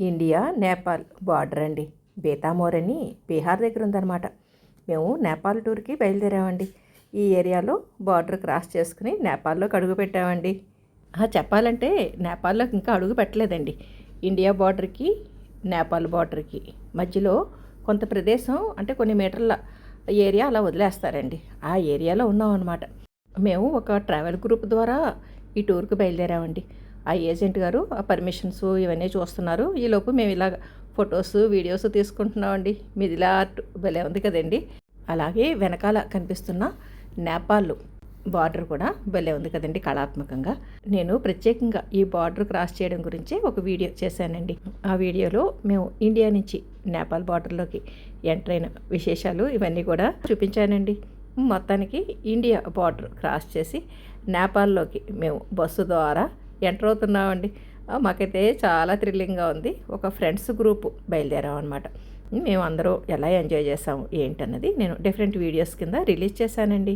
India Nepal border అండి. బేతామోర్ అని బీహార్ దగ్గర ఉందన్నమాట. మేము నేపాల్ టూర్కి బయలుదేరామండి. ఈ ఏరియాలో బార్డర్ క్రాస్ చేసుకుని నేపాల్లోకి అడుగు పెట్టామండి. చెప్పాలంటే నేపాల్లోకి ఇంకా అడుగు పెట్టలేదండి. ఇండియా బార్డర్కి నేపాల్ బార్డర్కి మధ్యలో కొంత ప్రదేశం, అంటే కొన్ని మీటర్ల ఏరియా అలా వదిలేస్తారండి. ఆ ఏరియాలో ఉన్నాం అన్నమాట. మేము ఒక ట్రావెల్ గ్రూప్ ద్వారా ఈ టూర్కి బయలుదేరామండి. ఆ ఏజెంట్ గారు ఆ పర్మిషన్స్ ఇవన్నీ చూస్తున్నారు. ఈలోపు మేము ఇలాగ ఫొటోస్ వీడియోస్ తీసుకుంటున్నామండి. మిథిలా ఆర్ట్ భలే ఉంది కదండి. అలాగే వెనకాల కనిపిస్తున్న నేపాల్ బార్డర్ కూడా భలే ఉంది కదండి కళాత్మకంగా. నేను ప్రత్యేకంగా ఈ బార్డర్ క్రాస్ చేయడం గురించి ఒక వీడియో చేశానండి. ఆ వీడియోలో మేము ఇండియా నుంచి నేపాల్ బార్డర్లోకి ఎంటర్ అయిన విశేషాలు ఇవన్నీ కూడా చూపించానండి. మొత్తానికి ఇండియా బార్డర్ క్రాస్ చేసి నేపాల్లోకి మేము బస్సు ద్వారా ఎంటర్ అవుతున్నామండి. మాకైతే చాలా థ్రిల్లింగ్గా ఉంది. ఒక ఫ్రెండ్స్ గ్రూప్ బయలుదేరాం అనమాట. మేము అందరూ ఎలా ఎంజాయ్ చేసాము ఏంటన్నది నేను డిఫరెంట్ వీడియోస్ కింద రిలీజ్ చేశానండి.